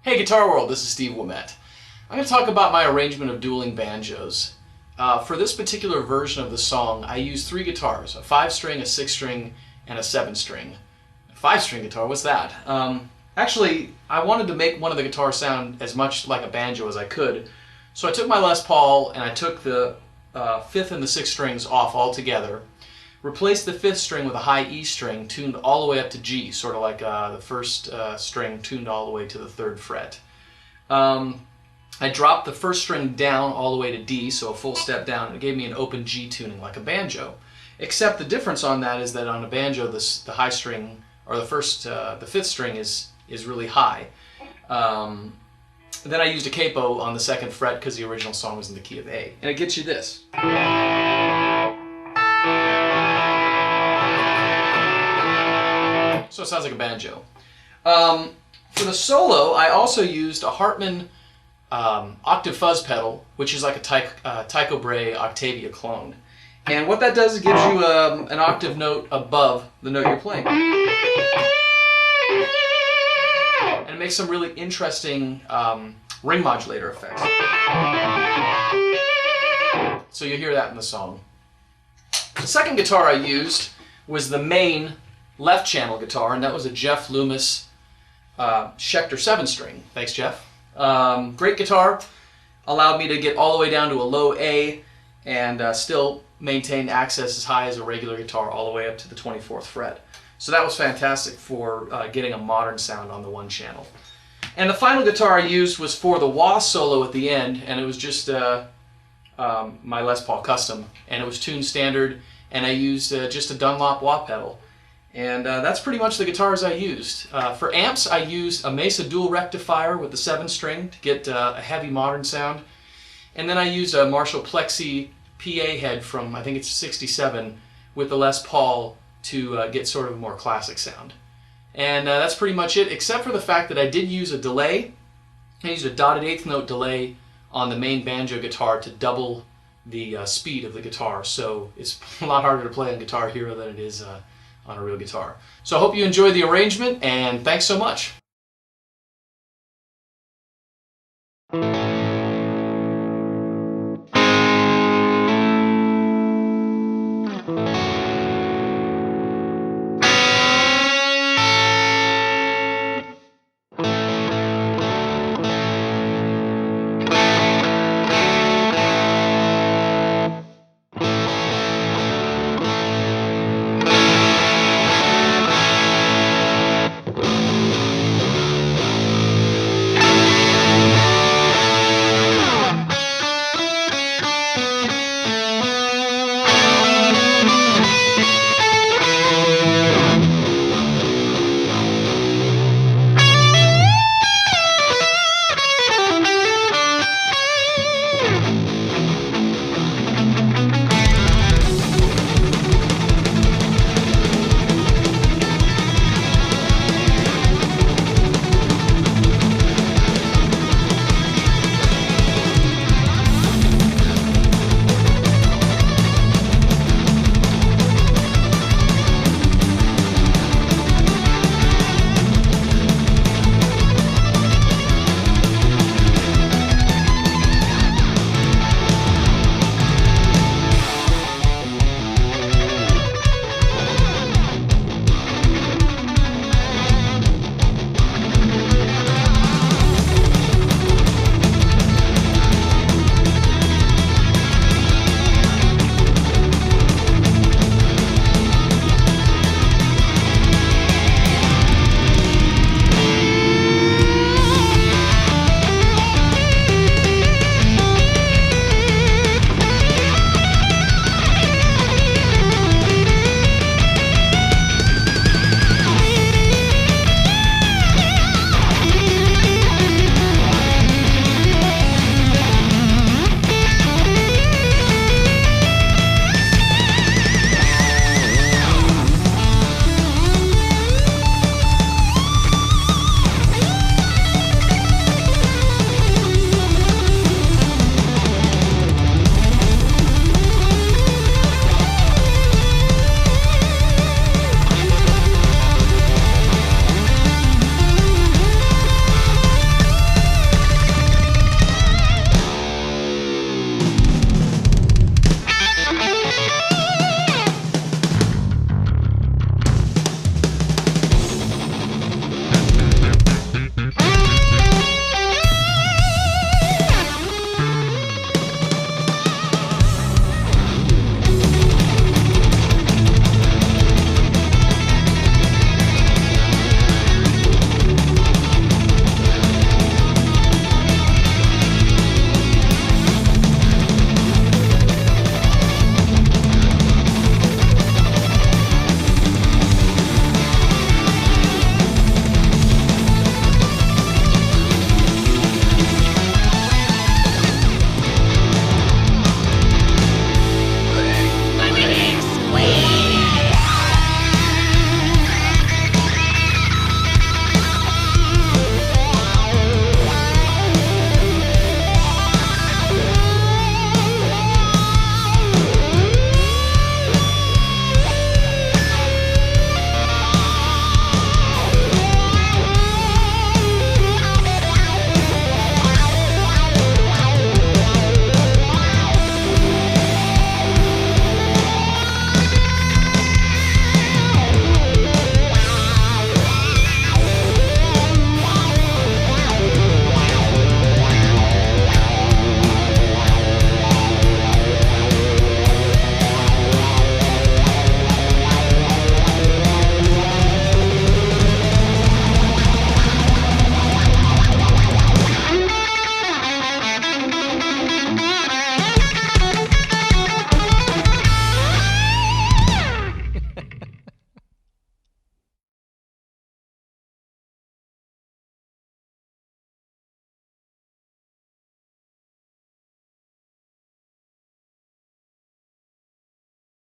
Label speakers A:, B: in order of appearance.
A: Hey Guitar World, this is Steve Ouimette. I'm going to talk about my arrangement of Dueling Banjos. For this particular version of the song, I use three guitars, a 5-string, a 6-string, and a 7-string. A 5-string guitar, what's that? Actually, I wanted to make one of the guitars sound as much like a banjo as I could, so I took my Les Paul and I took the 5th and the 6th strings off altogether, replaced the 5th string with a high E string tuned all the way up to G, sort of like the first string tuned all the way to the 3rd fret. I dropped the 1st string down all the way to D, so a full step down, and it gave me an open G tuning like a banjo. Except the difference on that is that on a banjo, the high string, or the 5th string is really high. Then I used a capo on the 2nd fret because the original song was in the key of A. And it gets you this. So it sounds like a banjo. For the solo, I also used a Hartman octave fuzz pedal, which is like a Tycho Brahe Octavia clone. And what that does is it gives you an octave note above the note you're playing. And it makes some really interesting ring modulator effects. So you'll hear that in the song. The second guitar I used was the main left channel guitar, and that was a Jeff Loomis Schecter 7-string. Thanks, Jeff. Great guitar. Allowed me to get all the way down to a low A and still maintain access as high as a regular guitar all the way up to the 24th fret. So that was fantastic for getting a modern sound on the one channel. And the final guitar I used was for the wah solo at the end, and it was just my Les Paul Custom, and it was tuned standard, and I used just a Dunlop wah pedal. And that's pretty much the guitars I used. For amps, I used a Mesa dual rectifier with the 7-string to get a heavy modern sound. And then I used a Marshall Plexi PA head from, I think it's 67, with the Les Paul to get sort of a more classic sound. And that's pretty much it, except for the fact that I did use a delay. I used a dotted 8th note delay on the main banjo guitar to double the speed of the guitar. So it's a lot harder to play on Guitar Hero than it is on a real guitar. So I hope you enjoyed the arrangement, and thanks so much.